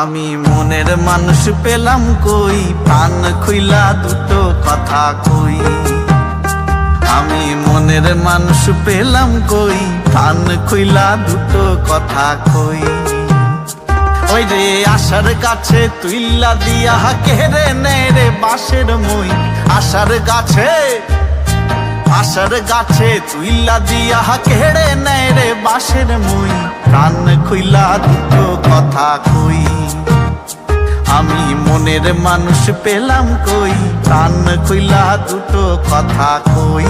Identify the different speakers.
Speaker 1: আমি মনের মানুষ পেলাম কই, প্রাণ খুইলা দুটো কথা কই। আমি মনের মানুষ পেলাম কই, প্রাণ খুইলা দুটো কথা কই। ওই রে আশার গাছে তুইলা দিয়া কেড়ে নেয় রে বাঁশের মই। আশার গাছে তুইলা দিয়া কেড়ে নেয় রে বাঁশের মই। প্রাণ খুইলা দুটো কথা কই। আমি মনের মানুষ পেলাম কই, প্রাণ খুইলা দুটো কথা কই।